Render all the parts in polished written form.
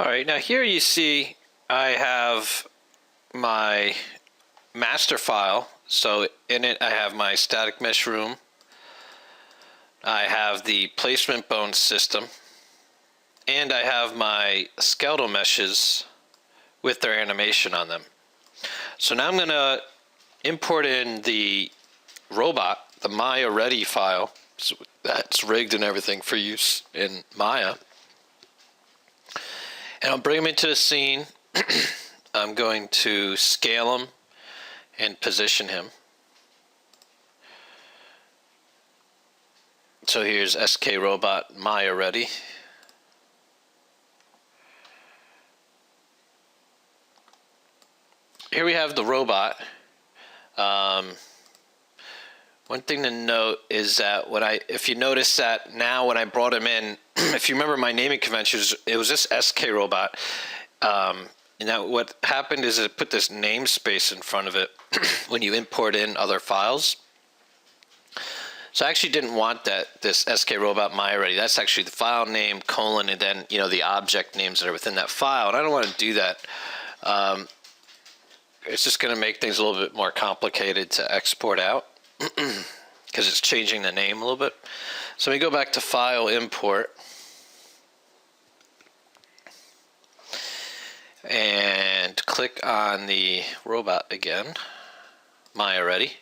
All right, now here you see I have my master file. So in it, I have my static mesh room. I have the placement bone system. And I have my skeletal meshes with their animation on them. So now I'm going to import in the robot, the Maya ready file. So that's rigged and everything for use in Maya. And I'll bring them into the scene. I'm going to scale him and position him. So here's SK Robot Maya ready. Here we have the robot. One thing to note is that if you notice that now when I brought him in, if you remember my naming conventions, it was this SK Robot. Now what happened is it put this namespace in front of it when you import in other files. So I actually didn't want this SK Robot Maya ready. That's actually the file name, colon, and then the object names that are within that file. And I don't want to do that. It's just going to make things a little bit more complicated to export out because it's changing the name a little bit. So we go back to File, Import. And click on the robot again, Maya ready.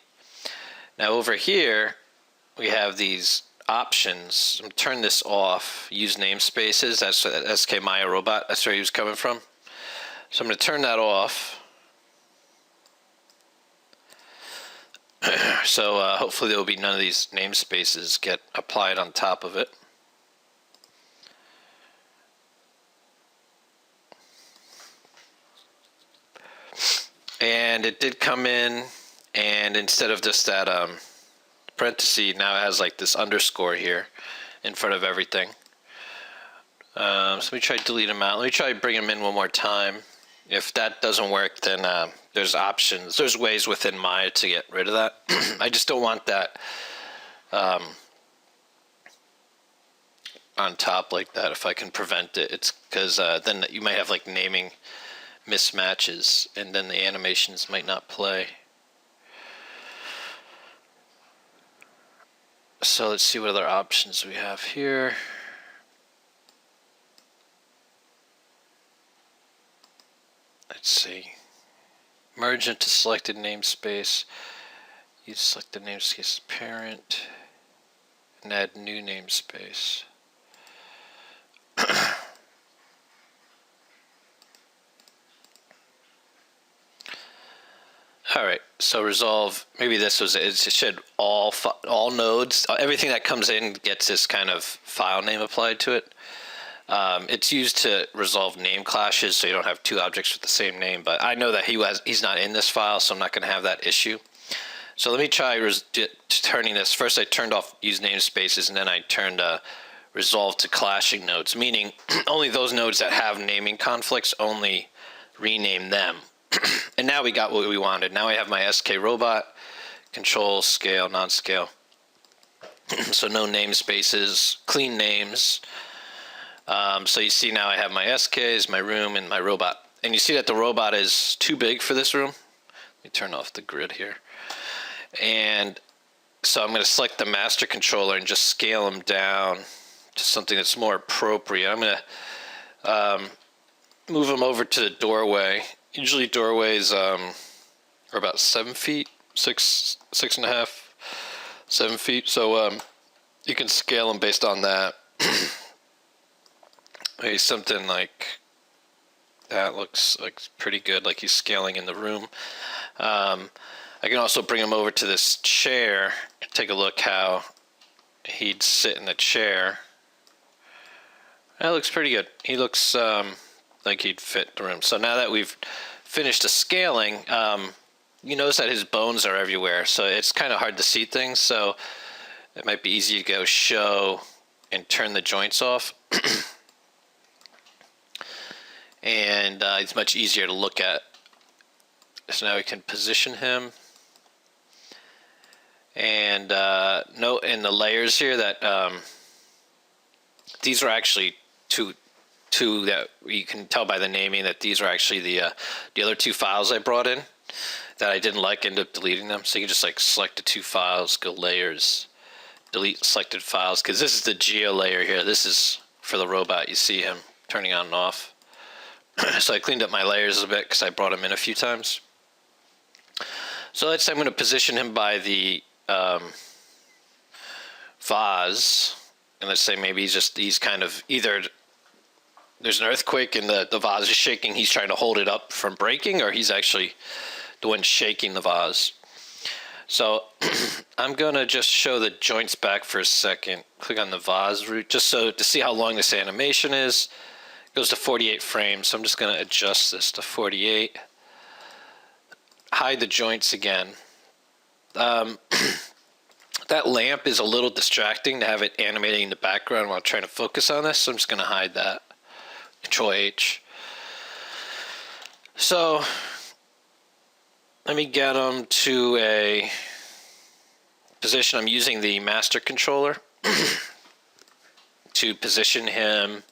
Now over here, we have these options. I'm going to turn this off, use namespaces. That's SK Maya Robot. That's where he was coming from. So I'm going to turn that off. So hopefully there will be none of these namespaces get applied on top of it. And it did come in, and instead of just that parenthesis, now it has like this underscore here in front of everything. So let me try to delete them out. Let me try to bring them in one more time. If that doesn't work, then there's options. There's ways within Maya to get rid of that. I just don't want that on top like that. If I can prevent it, it's because then you might have like naming mismatches, and then the animations might not play. So let's see what other options we have here. Let's see. Merge into selected namespace. You select the namespace parent and add new namespace. All right, so resolve. Maybe this was it. It should all nodes, everything that comes in gets this kind of file name applied to it. It's used to resolve name clashes, so you don't have two objects with the same name. But I know that he's not in this file, so I'm not going to have that issue. So let me try turning this. First, I turned off use namespaces, and then I turned resolve to clashing nodes, meaning only those nodes that have naming conflicts, only rename them. And now we got what we wanted. Now I have my SK Robot, control, scale, non-scale. So no namespaces, clean names. So you see now I have my SKs, my room, and my robot. And you see that the robot is too big for this room. Let me turn off the grid here. And so I'm going to select the master controller and just scale him down to something that's more appropriate. I'm going to move him over to the doorway. Usually doorways are about 7 feet, 6.5, 7 feet. So you can scale them based on that. Maybe something like that looks like pretty good, like he's scaling in the room. I can also bring him over to this chair and take a look how he'd sit in the chair. That looks pretty good. He looks like he'd fit the room. So now that we've finished the scaling, you notice that his bones are everywhere. So it's kind of hard to see things. So it might be easy to go show and turn the joints off. And it's much easier to look at. So now we can position him. And note in the layers here that these are actually two two that you can tell by the naming that these are actually the other two files I brought in that I didn't like, ended up deleting them. So you can just like select the two files, go layers, delete selected files, because this is the geo layer here. This is for the robot. You see him turning on and off. So I cleaned up my layers a bit because I brought him in a few times. So let's say I'm going to position him by the vase, and let's say maybe he's kind of either there's an earthquake and the vase is shaking, he's trying to hold it up from breaking, or he's actually the one shaking the vase. So I'm going to just show the joints back for a second. Click on the vase root just so to see how long this animation is. It goes to 48 frames, so I'm just going to adjust this to 48. Hide the joints again. That lamp is a little distracting to have it animating in the background while trying to focus on this, so I'm just going to hide that. Control H. So let me get him to a position. I'm using the master controller to position him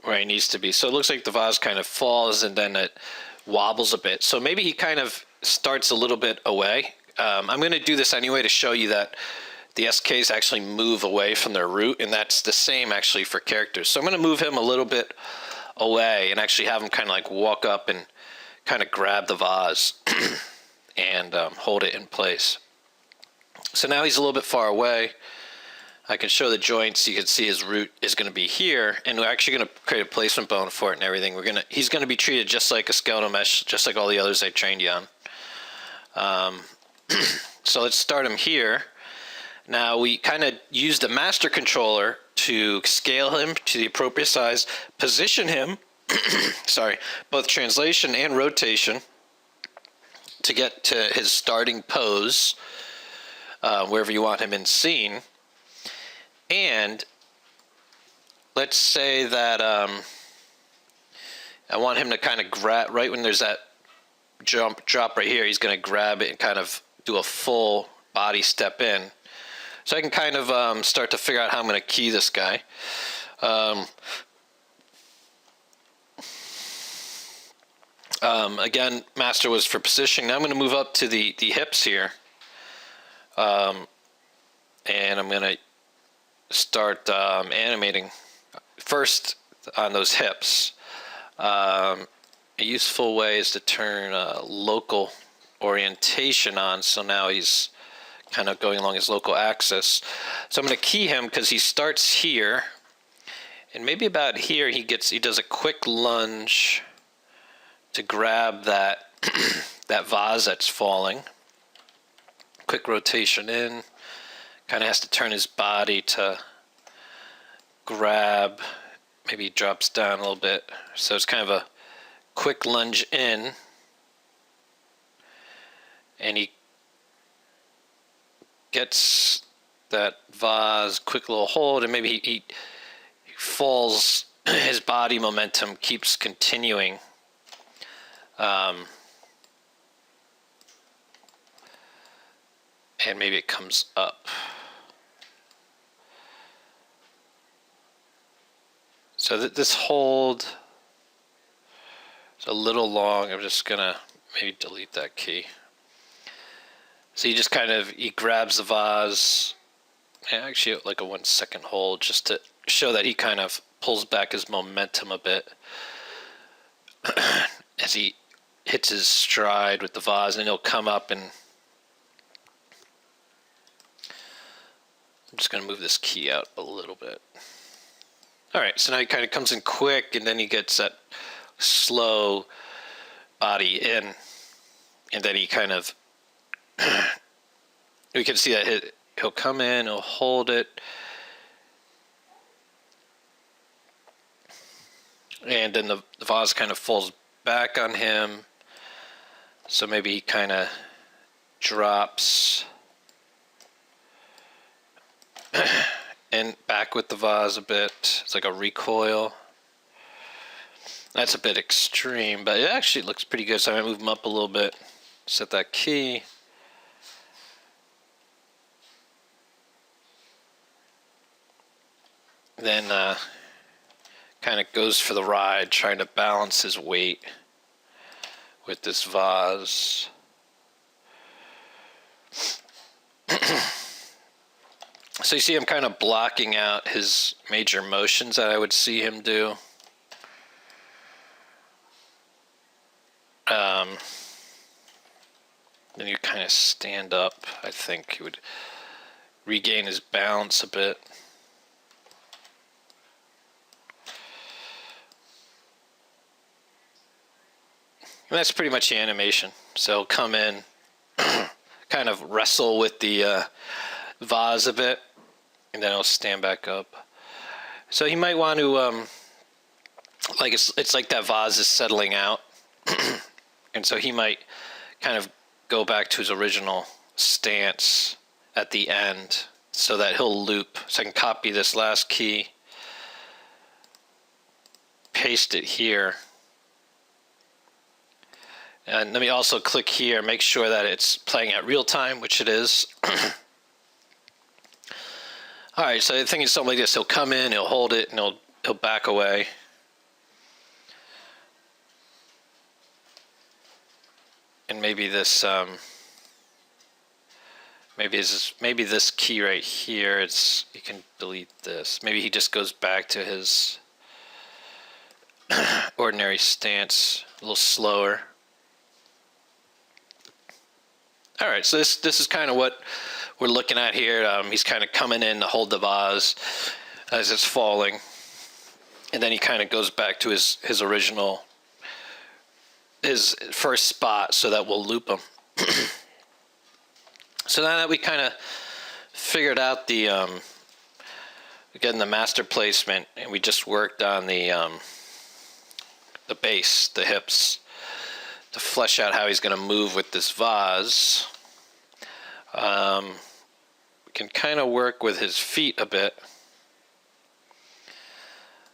where he needs to be. So it looks like the vase kind of falls and then it wobbles a bit. So maybe he kind of starts a little bit away. I'm going to do this anyway to show you that the SKs actually move away from their root, and that's the same actually for characters. So I'm going to move him a little bit away and actually have him kind of like walk up and kind of grab the vase and hold it in place. So now he's a little bit far away. I can show the joints. You can see his root is going to be here, and we're actually going to create a placement bone for it and everything. He's going to be treated just like a skeletal mesh, just like all the others I trained you on. So let's start him here. Now we kind of use the master controller to scale him to the appropriate size, position him, sorry, both translation and rotation to get to his starting pose, wherever you want him in scene. And let's say that I want him to kind of grab, right when there's that drop right here, he's going to grab it and kind of do a full body step in. So I can kind of start to figure out how I'm going to key this guy. Again, master was for positioning. Now I'm going to move up to the hips here. And I'm going to start animating first on those hips. A useful way is to turn local orientation on, so now he's kind of going along his local axis. So I'm going to key him because he starts here, and maybe about here he does a quick lunge to grab that that vase that's falling. Quick rotation in. Kind of has to turn his body to grab. Maybe he drops down a little bit. So it's kind of a quick lunge in. And he gets that vase, quick little hold, and maybe he falls. His body momentum keeps continuing. And maybe it comes up. So this hold is a little long. I'm just gonna maybe delete that key. So he grabs the vase, and actually like a 1 second hold, just to show that he kind of pulls back his momentum a bit as he hits his stride with the vase, and he'll come up, and I'm just going to move this key out a little bit. All right, so now he kind of comes in quick, and then he gets that slow body in, and then he kind of, we can see that he'll come in, he'll hold it, and then the vase kind of falls back on him, so maybe he kind of drops and back with the vase a bit. It's like a recoil. That's a bit extreme, but it actually looks pretty good. So I'm gonna move him up a little bit, set that key. then kind of goes for the ride, trying to balance his weight with this vase. So you see him kind of blocking out his major motions that I would see him do. Then you kind of stand up. I think he would regain his balance a bit. And that's pretty much the animation. So he'll come in, kind of wrestle with the vase a bit, and then he'll stand back up. So he might want to, like it's like that vase is settling out, and so he might kind of go back to his original stance at the end, so that he'll loop. So I can copy this last key, paste it here. And let me also click here, make sure that it's playing at real time, which it is. All right, so the thing is something like this. He'll come in, he'll hold it, and he'll back away. And maybe this maybe this key right here, you can delete this. Maybe he just goes back to his ordinary stance, a little slower. All right, so this is kind of what we're looking at here. He's kind of coming in to hold the vase as it's falling, and then he kind of goes back to his original, his first spot, so that we'll loop him. So now that we kind of figured out the again the master placement, and we just worked on the base, the hips, to flesh out how he's going to move with this vase. We can kind of work with his feet a bit.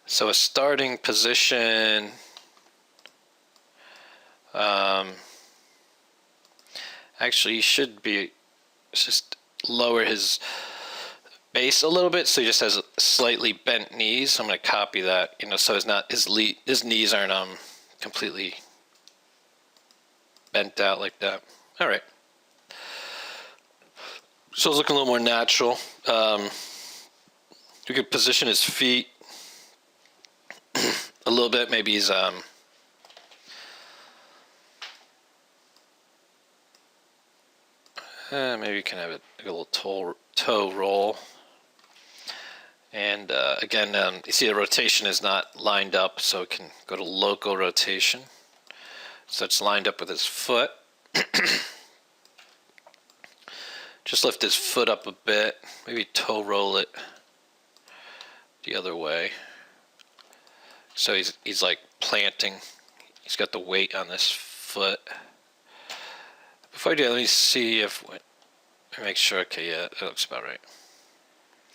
So a starting position, actually he should be just lower his base a little bit, so he just has slightly bent knees. I'm going to copy that, so it's not his knees aren't completely bent out like that. All right. So it's looking a little more natural. We could position his feet a little bit. Maybe he's maybe you can have a little toe roll. And again, you see the rotation is not lined up, so we can go to local rotation. So it's lined up with his foot. Just lift his foot up a bit, maybe toe roll it the other way. So he's like planting. He's got the weight on this foot. Before I do that, let me see if, make sure, okay, yeah, that looks about right.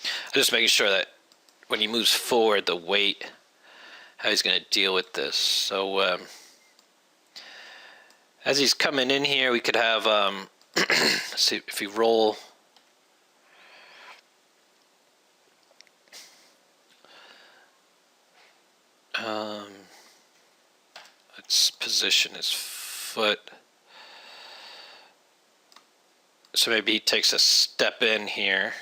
I'm just making sure that when he moves forward, the weight, how he's going to deal with this. So as he's coming in here, we could have, let's see if we roll. Let's position his foot. So maybe he takes a step in here.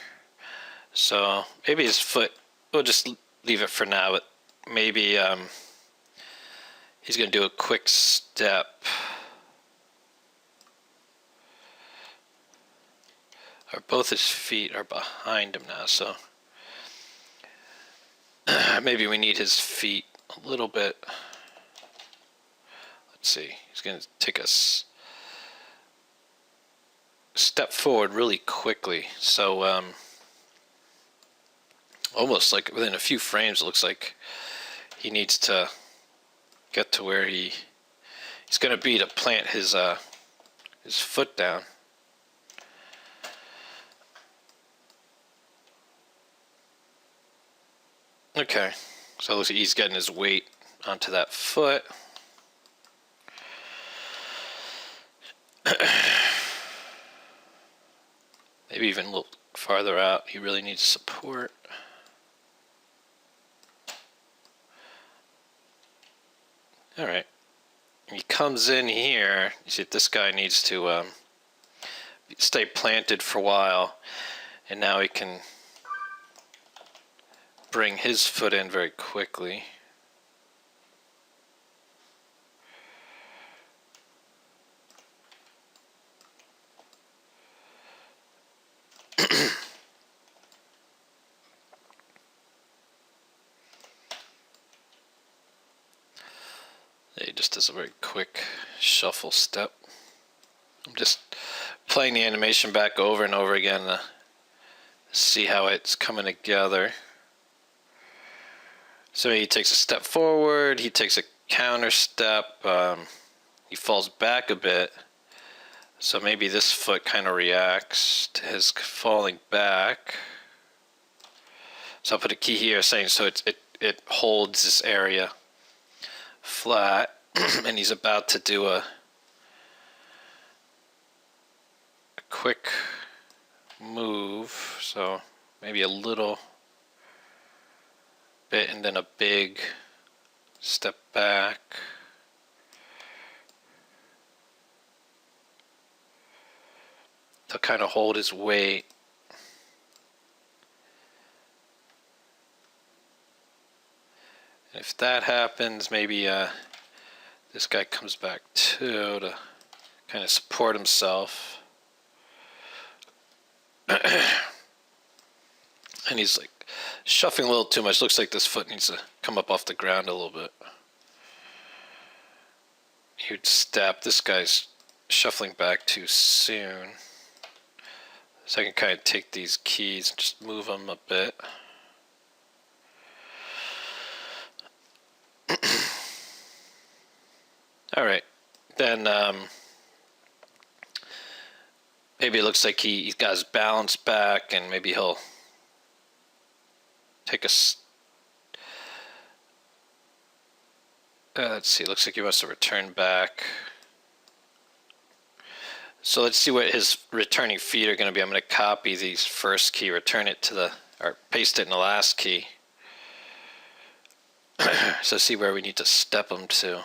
So maybe his foot, we'll just leave it for now, but maybe he's going to do a quick step. Or both his feet are behind him now, so maybe we need his feet a little bit. Let's see, he's going to take a step forward really quickly. So almost like within a few frames, it looks like he needs to get to where he's going to be to plant his foot down. Okay, so it looks like he's getting his weight onto that foot. Maybe even a little farther out. He really needs support. All right. He comes in here. You see, this guy needs to stay planted for a while, and now he can bring his foot in very quickly. He just does a very quick shuffle step. I'm just playing the animation back over and over again to see how it's coming together. So he takes a step forward, he takes a counter step, he falls back a bit. So maybe this foot kind of reacts to his falling back. So I'll put a key here saying so it holds this area flat, and he's about to do a quick move, so maybe a little bit and then a big step back. To kind of hold his weight. If that happens, maybe this guy comes back too to kind of support himself. And he's like shuffling a little too much. Looks like this foot needs to come up off the ground a little bit. Huge step. This guy's shuffling back too soon. So I can kind of take these keys and just move them a bit. All right, then maybe it looks like he's got his balance back, and maybe he'll take a. Let's see. Looks like he wants to return back. So let's see what his returning feet are going to be. I'm going to copy the first key, return it to the, or paste it in the last key. So see where we need to step them to.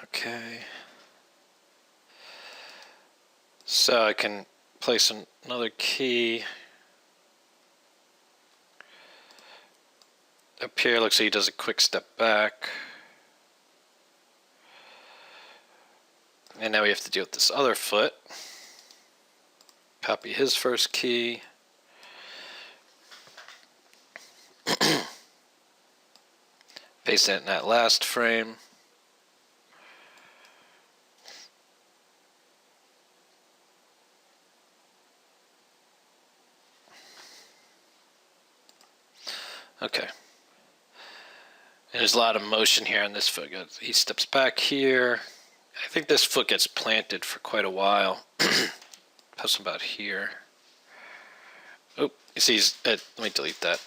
Okay. So I can place another key. Up here looks like he does a quick step back. And now we have to deal with this other foot. Copy his first key. Paste that in that last frame. Okay. And there's a lot of motion here on this foot. He steps back here. I think this foot gets planted for quite a while. How's about here? Oh, you see, let me delete that.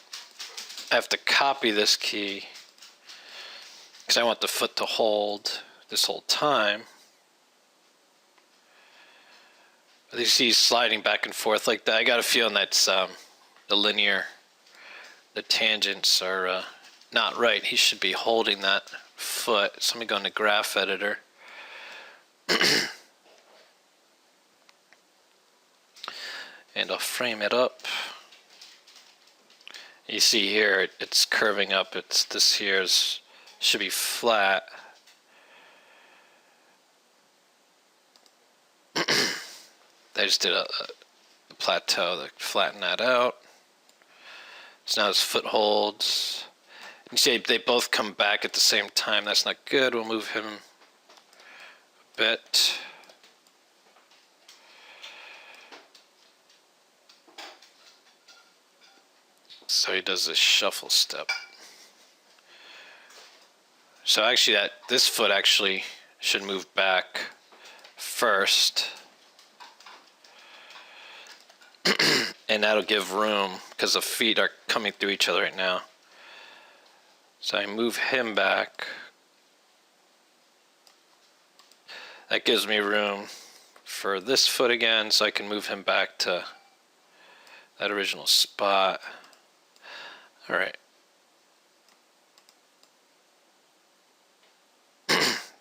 I have to copy this key because I want the foot to hold this whole time. You see he's sliding back and forth like that. I got a feeling that's the tangents are not right. He should be holding that foot. So let me go into graph editor. And I'll frame it up. You see here it's curving up. This here should be flat. I just did a plateau to flatten that out. So now his foot holds. You see they both come back at the same time. That's not good. We'll move him a bit. So he does this shuffle step. So actually this foot actually should move back first. And that'll give room because the feet are coming through each other right now. So I move him back. That gives me room for this foot again so I can move him back to that original spot. All right.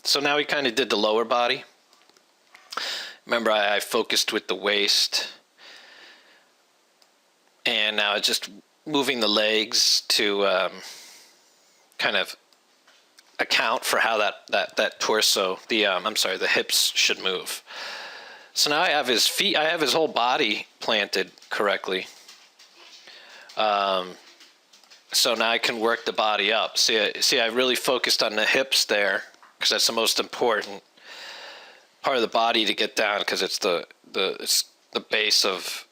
So now we kind of did the lower body. Remember, I focused with the waist. And now it's just moving the legs to kind of account for how that torso, the hips should move. So now I have his feet, I have his whole body planted correctly. So now I can work the body up. See, I really focused on the hips there because that's the most important part of the body to get down, because it's the base of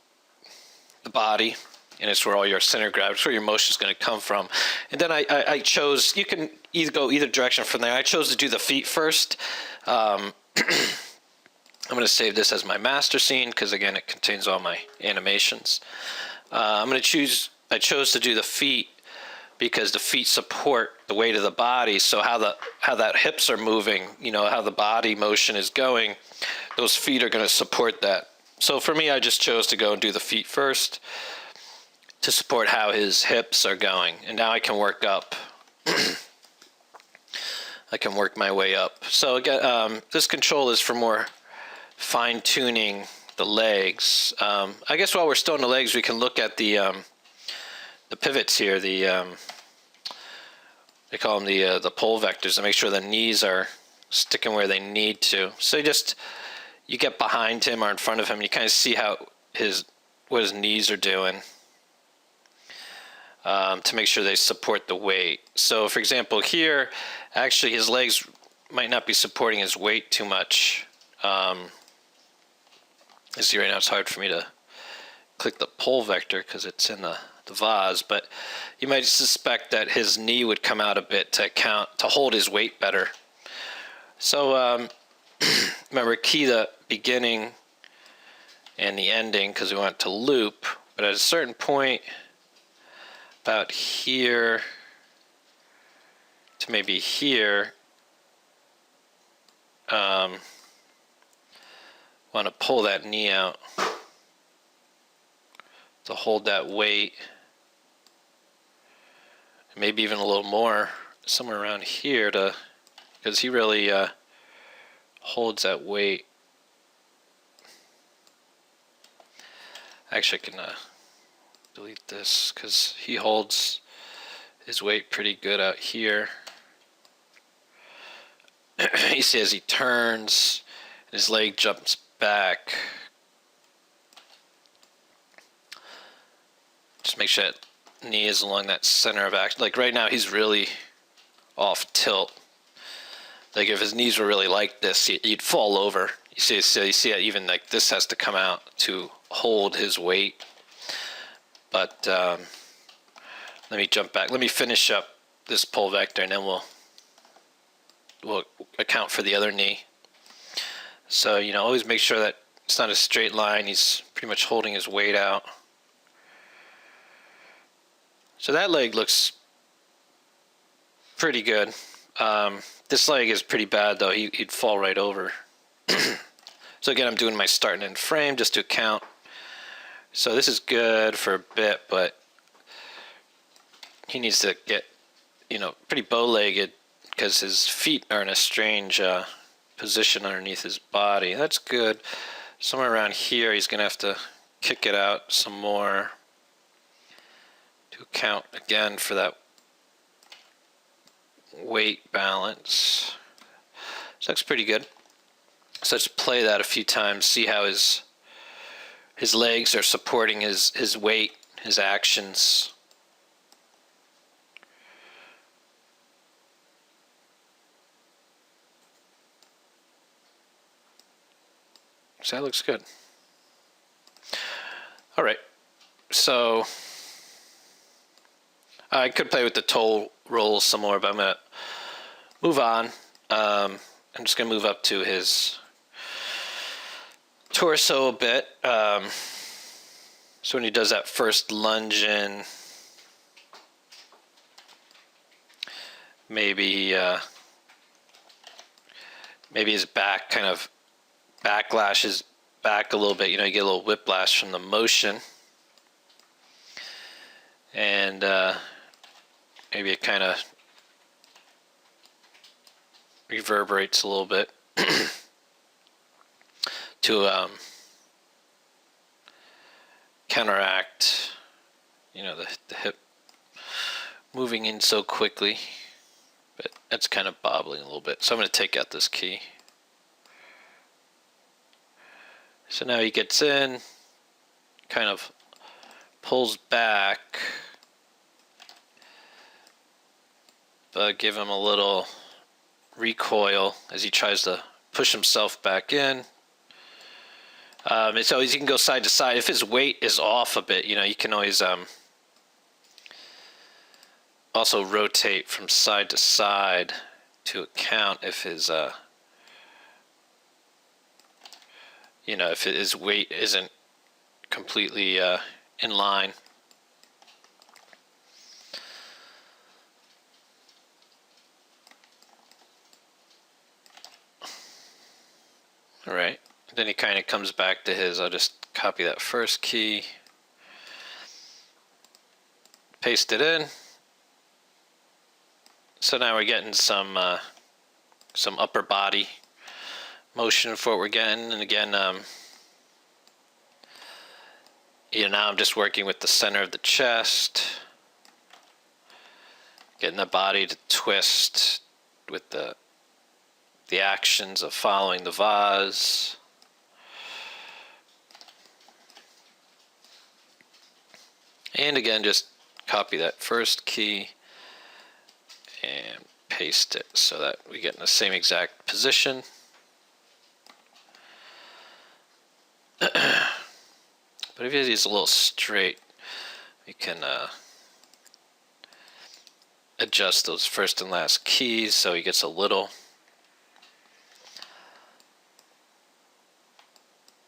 the body, and it's where all your center of gravity, it's where your motion is going to come from. And then I chose, you can either go either direction from there. I chose to do the feet first. I'm going to save this as my master scene because, again, it contains all my animations. I chose to do the feet because the feet support the weight of the body. So how that hips are moving, how the body motion is going, those feet are going to support that. So for me, I just chose to go and do the feet first to support how his hips are going. And now I can work up. I can work my way up. So again, this control is for more fine-tuning the legs. I guess while we're still in the legs, we can look at the pivots here. They call them the pole vectors, to make sure the knees are sticking where they need to. So you get behind him or in front of him, and you kind of see what his knees are doing to make sure they support the weight. So, for example, here, actually, his legs might not be supporting his weight too much. You see right now it's hard for me to click the pole vector because it's in the vase, but you might suspect that his knee would come out a bit to hold his weight better. So remember, key the beginning and the ending because we want it to loop, but at a certain point about here to maybe here, want to pull that knee out to hold that weight, maybe even a little more somewhere around here because he really holds that weight. Actually, I can delete this because he holds his weight pretty good out here. You see as he turns, his leg jumps back. Just make sure that knee is along that center of action. Like right now, he's really off tilt. Like if his knees were really like this, he'd fall over. You see even like this has to come out to hold his weight. But let me jump back. Let me finish up this pole vector, and then we'll account for the other knee. So, always make sure that it's not a straight line. He's pretty much holding his weight out. So that leg looks pretty good. This leg is pretty bad, though. He'd fall right over. So again, I'm doing my start and end frame just to count. So this is good for a bit, but he needs to get, pretty bow-legged because his feet are in a strange position underneath his body. That's good. Somewhere around here, he's going to have to kick it out some more to account again for that weight balance. So that's pretty good. So let's play that a few times, see how his legs are supporting his weight, his actions. So that looks good. All right. So I could play with the toe rolls some more, but I'm going to move on. I'm just going to move up to his torso a bit. So when he does that first lunge in, maybe his back kind of backlashes back a little bit. You know, you get a little whiplash from the motion. And maybe it kind of reverberates a little bit to counteract, you know, the hip moving in so quickly. But that's kind of bobbling a little bit. So I'm going to take out this key. So now he gets in, kind of pulls back, but give him a little recoil as he tries to push himself back in. It's always, you can go side to side. If his weight is off a bit, you know, you can always also rotate from side to side to account if his you know, if his weight isn't completely in line. All right, then he kind of comes back to his, I'll just copy that first key, paste it in. So now we're getting some upper body motion for what we're getting. And again, you know, now I'm just working with the center of the chest, getting the body to twist with the actions of following the vase. And again, just copy that first key and paste it so that we get in the same exact position. But if he's a little straight, we can adjust those first and last keys so he gets a little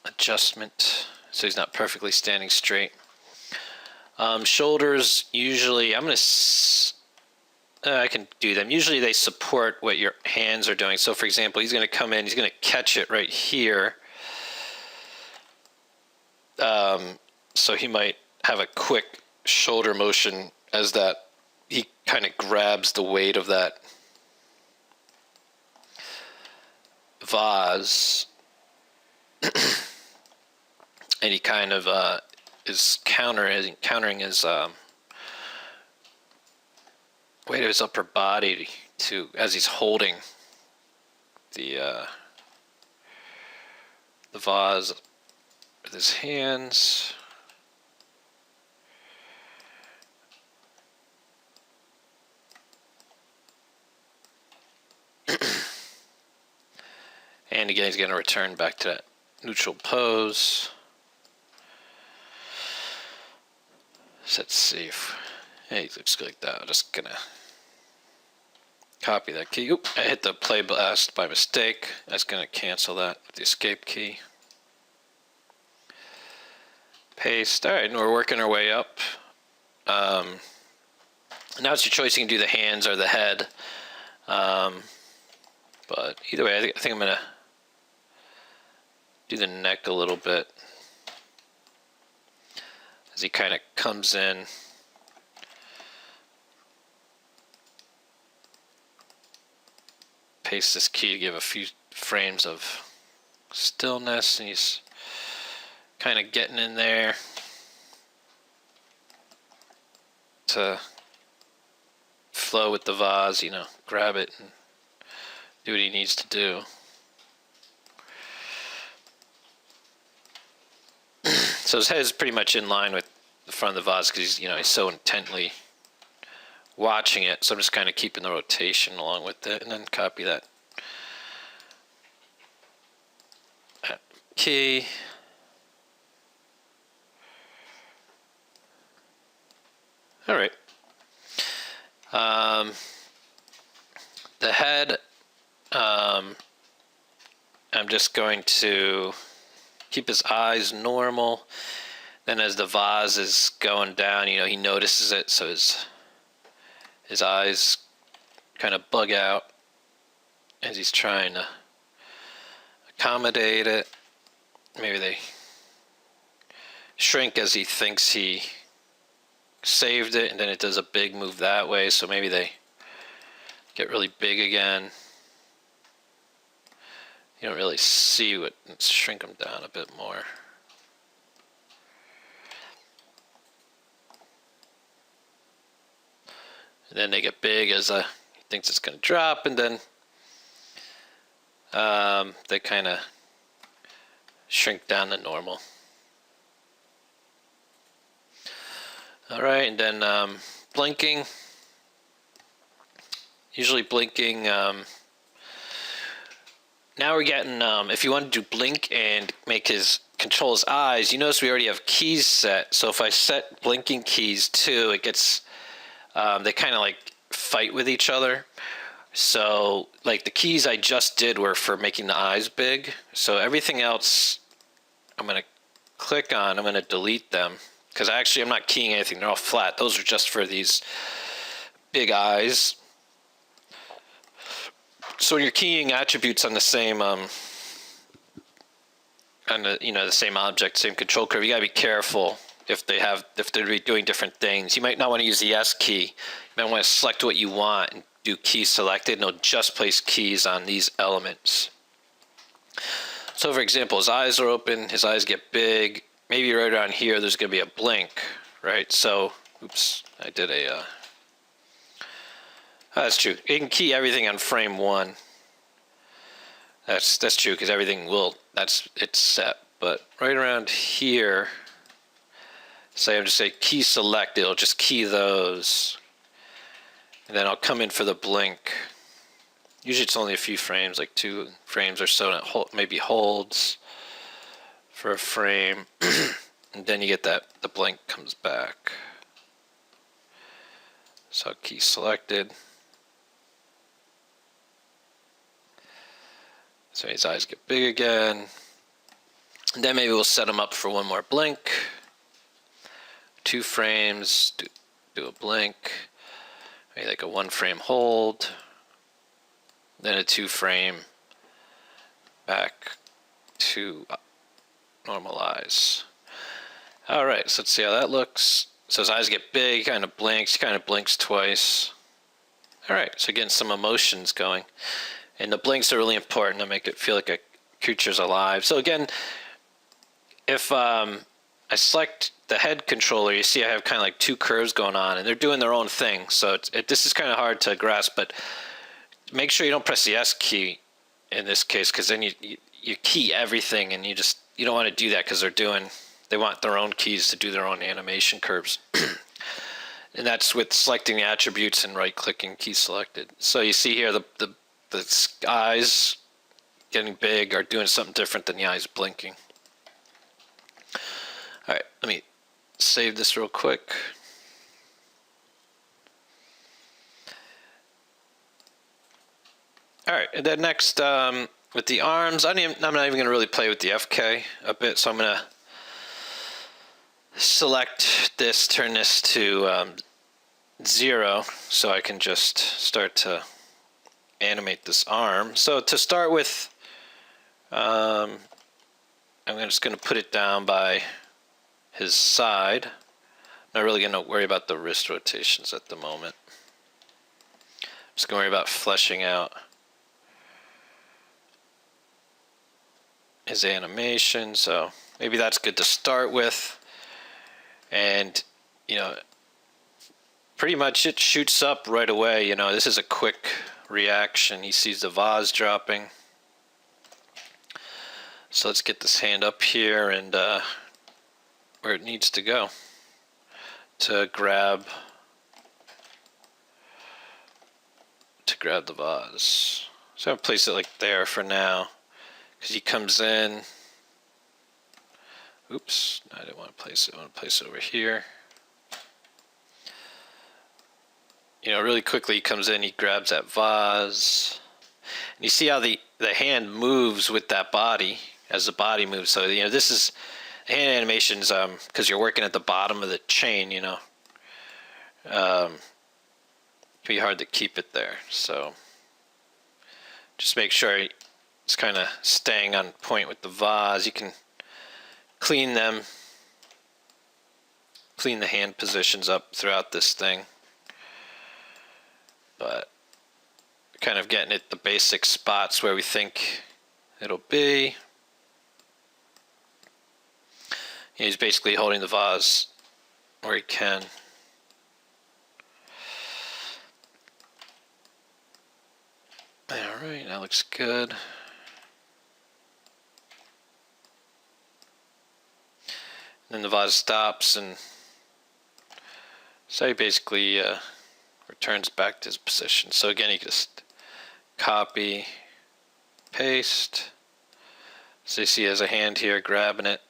adjustment, so he's not perfectly standing straight. Shoulders, usually, I can do them. Usually they support what your hands are doing. So for example, he's going to come in, he's going to catch it right here. So he might have a quick shoulder motion as that he kind of grabs the weight of that vase. And he kind of is countering his weight of his upper body to as he's holding the vase with his hands. And again, he's going to return back to that neutral pose. So let's see if, hey, it looks like that. I'm just going to copy that key. Oop, I hit the play blast by mistake. That's going to cancel that with the escape key. Paste. All right, and we're working our way up. Now it's your choice. You can do the hands or the head. But either way, I think I'm going to do the neck a little bit as he kind of comes in. Paste this key to give a few frames of stillness, and he's kind of getting in there to flow with the vase, you know, grab it and do what he needs to do. So his head is pretty much in line with the front of the vase because he's so intently watching it. So I'm just kind of keeping the rotation along with it, and then copy that key. All right. The head, I'm just going to keep his eyes normal. Then as the vase is going down, he notices it, so his eyes kind of bug out as he's trying to accommodate it. Maybe they shrink as he thinks he saved it, and then it does a big move that way, so maybe they get really big again. You don't really see what, let's shrink them down a bit more. And then they get big as he thinks it's going to drop, and then they kind of shrink down to normal. All right, and then blinking. Usually blinking. Now we're getting, if you want to do blink and make control his eyes, you notice we already have keys set. So if I set blinking keys too, it gets, they kind of like fight with each other. So like the keys I just did were for making the eyes big. So everything else I'm going to click on, I'm going to delete them. Because actually I'm not keying anything, they're all flat. Those are just for these big eyes. So when you're keying attributes on the same, on the same object, same control curve, you gotta be careful if they're doing different things. You might not want to use the S key. You might want to select what you want and do key selected, and it'll just place keys on these elements. So for example, his eyes are open, his eyes get big. Maybe right around here, there's going to be a blink, right? So, oops, I did a, that's true. You can key everything on frame 1. That's true, because everything it's set. But right around here, say I'm just say key select, it'll just key those. And then I'll come in for the blink. Usually it's only a few frames, like 2 frames or so, and it maybe holds for a frame, and then you get the blink comes back. So key selected. So his eyes get big again. And then maybe we'll set them up for one more blink. 2 frames, do a blink. Maybe like a 1 frame hold. Then a 2 frame back to normal eyes. All right, so let's see how that looks. So his eyes get big, kind of blinks twice. All right, so getting some emotions going. And the blinks are really important to make it feel like a creature's alive. So again, if I select the head controller, you see I have kind of like 2 curves going on, and they're doing their own thing. So this is kind of hard to grasp, but make sure you don't press the S key in this case, because then you key everything, and you don't want to do that, because they want their own keys to do their own animation curves. And that's with selecting the attributes and right-clicking key selected. So you see here the eyes getting big are doing something different than the eyes blinking. All right, let me save this real quick. All right, and then next, with the arms, I'm not even going to really play with the FK a bit, so I'm going to select this, turn this to 0, so I can just start to animate this arm. So to start with, I'm just going to put it down by his side. I'm not really going to worry about the wrist rotations at the moment. I'm just going to worry about fleshing out his animation, so maybe that's good to start with. And pretty much it shoots up right away. This is a quick reaction. He sees the vase dropping. So let's get this hand up here and where it needs to go to grab the vase. So I'm gonna place it like there for now, because he comes in. Oops, I didn't want to place it. I want to place it over here. Really quickly he comes in, he grabs that vase. And you see how the hand moves with that body as the body moves. So, this is hand animations, because you're working at the bottom of the chain, it can be hard to keep it there. So just make sure it's kind of staying on point with the vase. You can clean them, clean the hand positions up throughout this thing. But kind of getting it the basic spots where we think it'll be. He's basically holding the vase where he can. Alright, that looks good. And then the vase stops, and so he basically returns back to his position. So again, you just copy, paste. So you see he has a hand here grabbing it.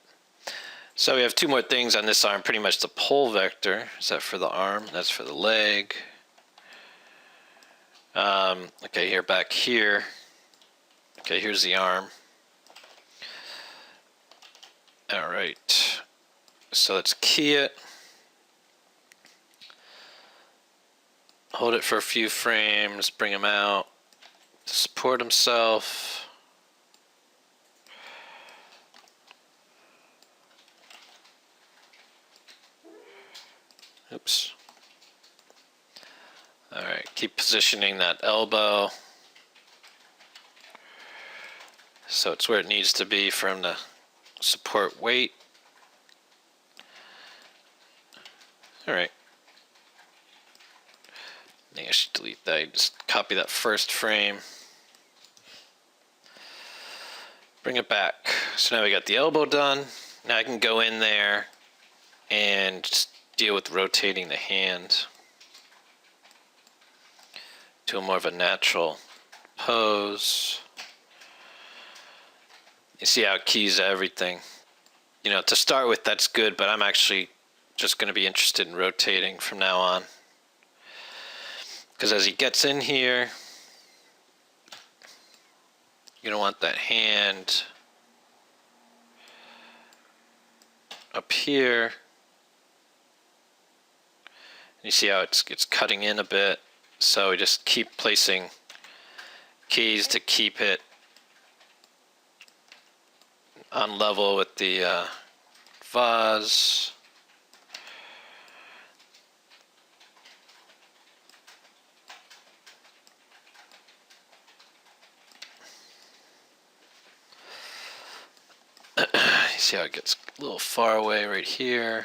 So we have two more things on this arm, pretty much the pull vector. Is that for the arm? That's for the leg. Okay, here, back here. Okay, here's the arm. Alright, so let's key it. Hold it for a few frames, bring him out to support himself. Oops. Alright, keep positioning that elbow so it's where it needs to be for him to support weight. Alright. I think I should delete that. Just copy that first frame. Bring it back. So now we got the elbow done. Now I can go in there and just deal with rotating the hand to a more of a natural pose. You see how it keys everything. You know, to start with, that's good, but I'm actually just going to be interested in rotating from now on. Because as he gets in here, you're going to want that hand up here. You see how it's cutting in a bit. So we just keep placing keys to keep it on level with the vase. You see how it gets a little far away right here.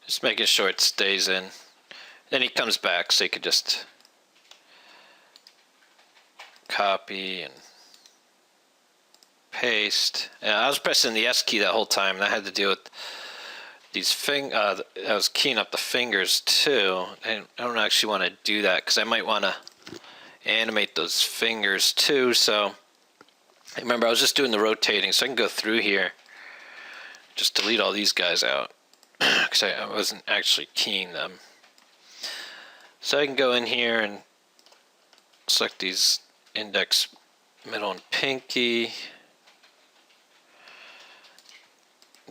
Just making sure it stays in. Then he comes back, so you could just copy and paste. Yeah, I was pressing the S key that whole time, and I had to deal with these I was keying up the fingers too. And I don't actually want to do that because I might want to animate those fingers too. So remember, I was just doing the rotating, so I can go through here. Just delete all these guys out because I wasn't actually keying them. So I can go in here and select these index, middle, and pinky.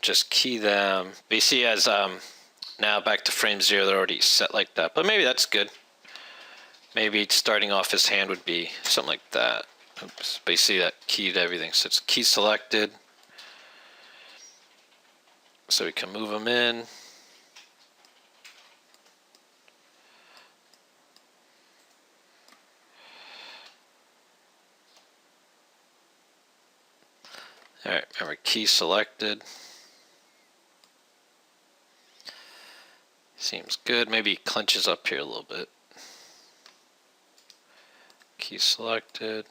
Just key them. But you see, as now back to frame 0, they're already set like that. But maybe that's good. Maybe starting off his hand would be something like that. Oops. But you see that keyed everything. So it's key selected. So we can move them in. Alright, remember, key selected. Seems good. Maybe he clenches up here a little bit. Key selected.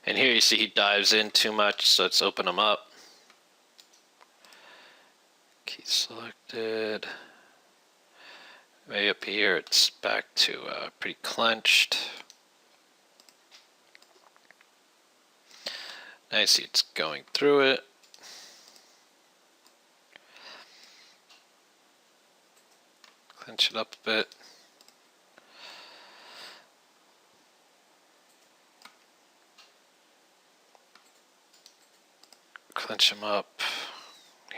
And here you see he dives in too much, so let's open him up. Key selected. Maybe up here it's back to pretty clenched. Now you see it's going through it. Clench it up a bit. Clench him up.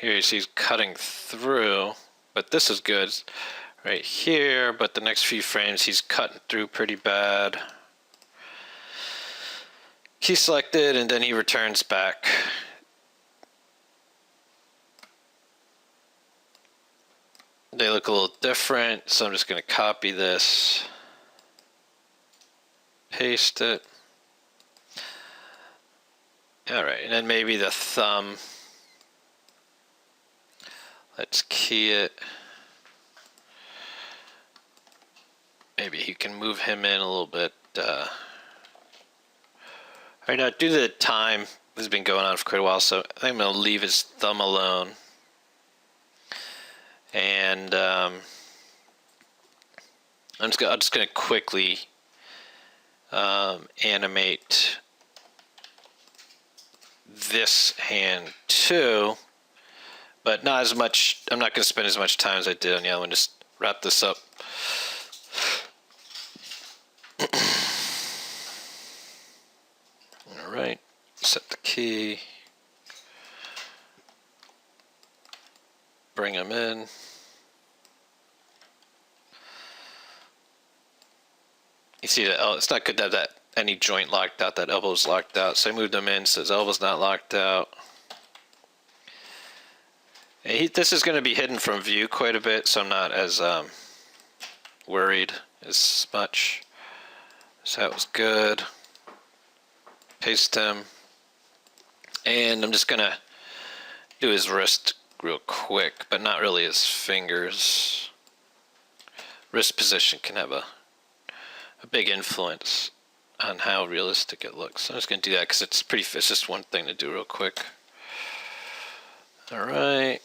Here you see he's cutting through, but this is good. right here, but the next few frames he's cutting through pretty bad. Key selected, and then he returns back. They look a little different, so I'm just going to copy this, paste it. All right, and then maybe the thumb. Let's key it. Maybe you can move him in a little bit. Right now, due to the time, this has been going on for quite a while, so I think I'm going to leave his thumb alone. And I'm just going to quickly animate this hand too, but not as much. I'm not going to spend as much time as I did on the other one. Just wrap this up. All right, set the key, bring them in. You see that? Oh, it's not good to have that any joint locked out. That elbow's locked out, so I moved them in. So his elbow's not locked out. This is going to be hidden from view quite a bit, so I'm not as worried as much. So that was good. Paste him. And I'm just going to do his wrist real quick, but not really his fingers. Wrist position can have a big influence on how realistic it looks. So I'm just going to do that because it's just one thing to do real quick. All right.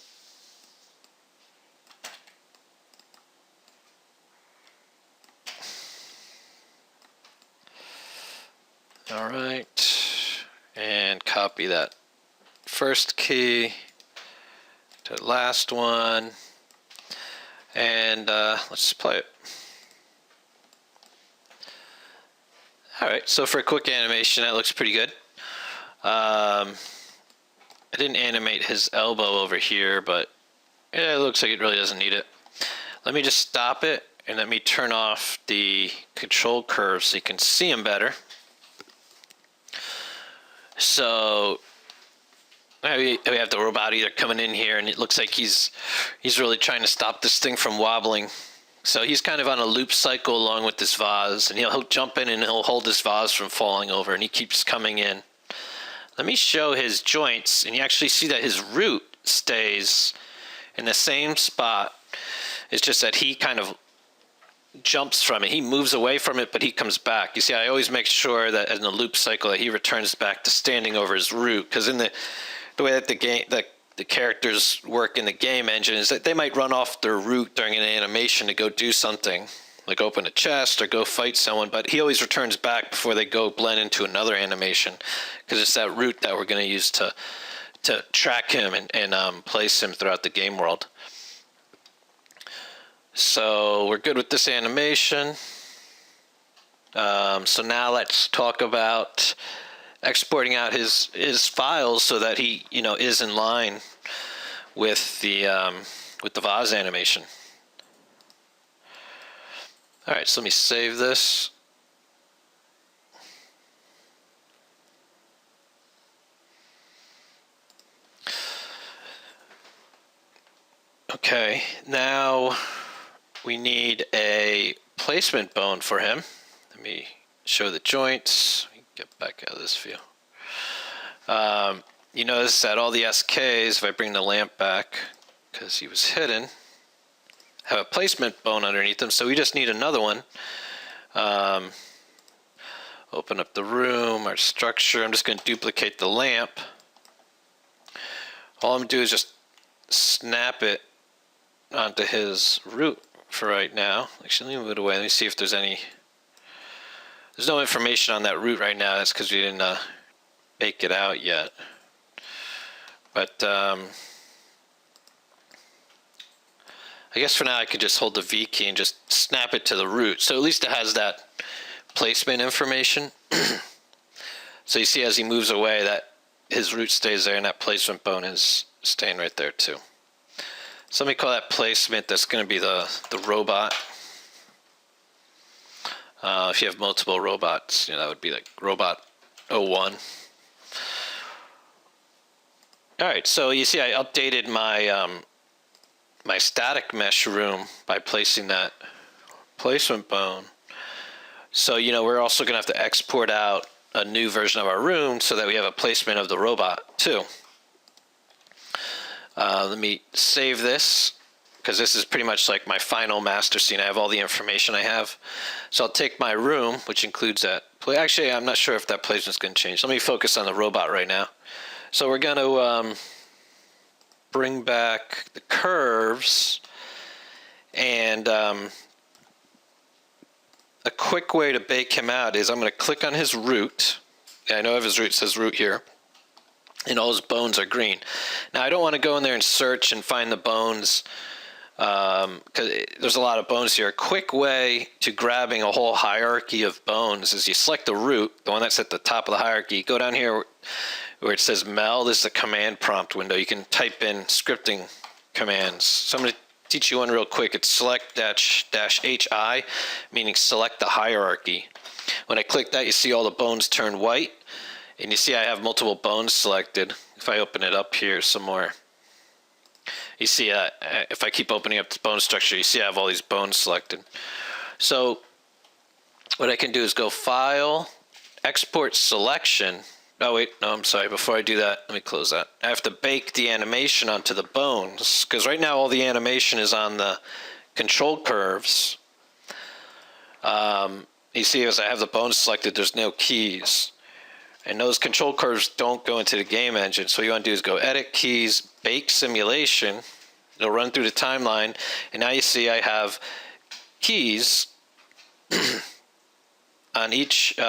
All right. And copy that first key to the last one. And let's just play it. All right, so for a quick animation, that looks pretty good. I didn't animate his elbow over here, but yeah, it looks like it really doesn't need it. Let me just stop it, and let me turn off the control curve so you can see him better. So we have the robot either coming in here, and it looks like he's really trying to stop this thing from wobbling. So he's kind of on a loop cycle along with this vase, and he'll jump in and he'll hold this vase from falling over, and he keeps coming in. Let me show his joints, and you actually see that his root stays in the same spot. It's just that he kind of jumps from it. He moves away from it, but he comes back. You see, I always make sure that in the loop cycle that he returns back to standing over his root, because in the way that the characters work in the game engine is that they might run off their route during an animation to go do something, like open a chest or go fight someone, but he always returns back before they go blend into another animation, because it's that route that we're going to use to track him and place him throughout the game world. So we're good with this animation. So now let's talk about exporting out his files so that he is in line with the vase animation. All right, so let me save this. Okay, now we need a placement bone for him. Let me show the joints. Get back out of this view. You notice that all the SKs, if I bring the lamp back, because he was hidden, have a placement bone underneath them, so we just need another one. Open up the room, our structure. I'm just going to duplicate the lamp. All I'm going to do is just snap it onto his root for right now. Actually, let me move it away. Let me see if there's any... There's no information on that root right now. That's because we didn't bake it out yet. But I guess for now I could just hold the V key and just snap it to the root. So at least it has that placement information. So you see as he moves away that his root stays there and that placement bone is staying right there too. So let me call that placement. That's going to be the robot. If you have multiple robots, that would be like robot 01. All right, so you see I updated my my static mesh room by placing that placement bone. So, we're also going to have to export out a new version of our room so that we have a placement of the robot too. Let me save this, because this is pretty much like my final master scene. I have all the information I have. So I'll take my room, which includes that. Actually, I'm not sure if that placement's going to change. Let me focus on the robot right now. So we're going to bring back the curves, and a quick way to bake him out is I'm going to click on his root. I know I have his root, it says root here, and all his bones are green. Now I don't want to go in there and search and find the bones, because there's a lot of bones here. A quick way to grabbing a whole hierarchy of bones is you select the root, the one that's at the top of the hierarchy, go down here where it says Mel. This is the command prompt window. You can type in scripting commands. So I'm going to teach you one real quick. It's select-HI, meaning select the hierarchy. When I click that, you see all the bones turn white, and you see I have multiple bones selected. If I open it up here some more, you see if I keep opening up the bone structure, you see I have all these bones selected. So what I can do is go File, Export Selection. Oh, wait, no, I'm sorry. Before I do that, let me close that. I have to bake the animation onto the bones, because right now all the animation is on the control curves. You see, as I have the bones selected, there's no keys. And those control curves don't go into the game engine. So what you want to do is go Edit Keys, Bake Simulation. It'll run through the timeline. And now you see I have keys on each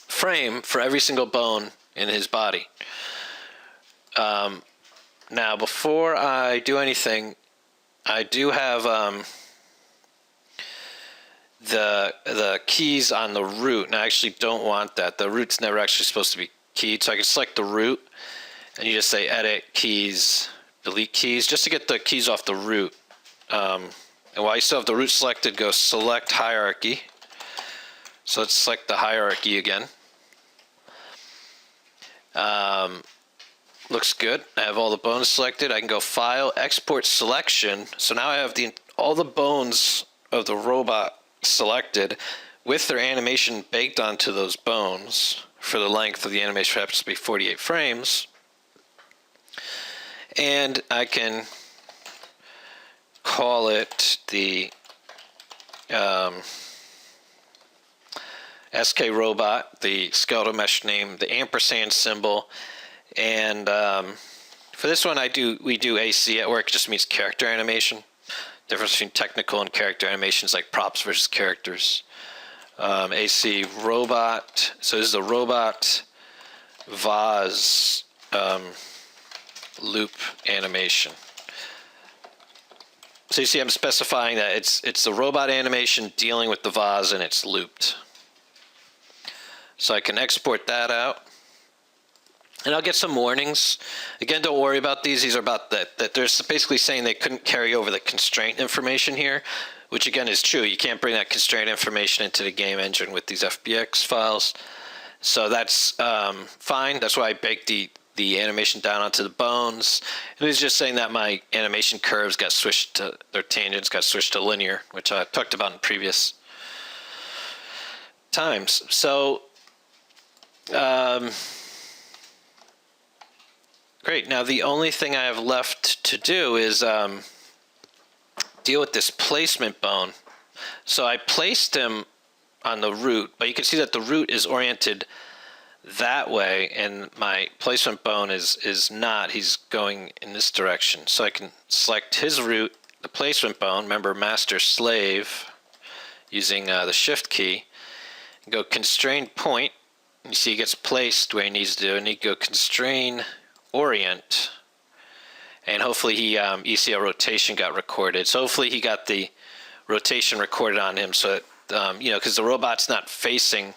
frame for every single bone in his body. Now, before I do anything, I do have the keys on the root, and I actually don't want that. The root's never actually supposed to be keyed, so I can select the root, and you just say Edit Keys, Delete Keys, just to get the keys off the root. And while you still have the root selected, go Select Hierarchy. So let's select the hierarchy again. Looks good. I have all the bones selected. I can go File, Export Selection. So now I have all the bones of the robot selected with their animation baked onto those bones for the length of the animation, happens to be 48 frames. And I can call it the SK robot, the skeletal mesh name, the ampersand symbol, and for this one we do AC at work. It just means character animation. Difference between technical and character animations, like props versus characters. AC robot. So this is a robot vase loop animation. So you see I'm specifying that it's the robot animation dealing with the vase, and it's looped. So I can export that out. And I'll get some warnings. Again, don't worry about these. These are about that they're basically saying they couldn't carry over the constraint information here, which again is true. You can't bring that constraint information into the game engine with these FBX files. So that's fine. That's why I baked the animation down onto the bones. And it's just saying that my animation curves got switched to, their tangents got switched to linear, which I talked about in previous times. So great. Now the only thing I have left to do is deal with this placement bone. So I placed him on the root, but you can see that the root is oriented that way, and my placement bone is not. He's going in this direction. So I can select his root, the placement bone, remember master slave, using the shift key, and go constrain point. You see he gets placed where he needs to, and you go constrain orient, and hopefully he you see a rotation got recorded. So hopefully he got the rotation recorded on him, so that because the robot's not facing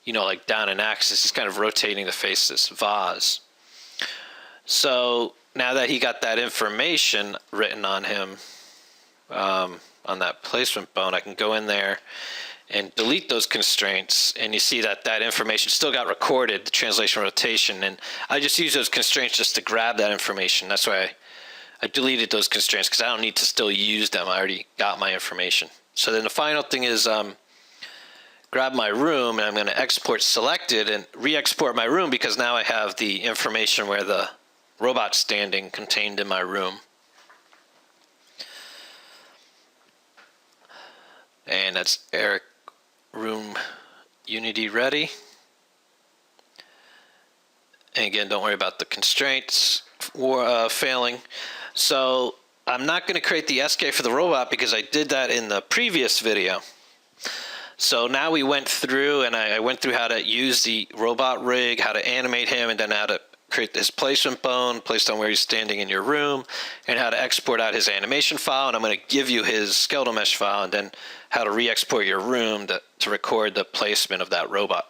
like down an axis, he's kind of rotating the face of this vase. So now that he got that information written on him, on that placement bone, I can go in there and delete those constraints, and you see that that information still got recorded, the translation rotation, and I just use those constraints just to grab that information. That's why I deleted those constraints, because I don't need to still use them. I already got my information. So then the final thing is grab my room, and I'm going to export selected and re-export my room, because now I have the information where the robot's standing contained in my room. And that's Eric room Unity ready. And again, don't worry about the constraints failing. So I'm not going to create the SK for the robot because I did that in the previous video. So now we went through, and I went through how to use the robot rig, how to animate him, and then how to create this placement bone placed on where he's standing in your room, and how to export out his animation file. And I'm going to give you his skeletal mesh file, and then how to re-export your room to record the placement of that robot.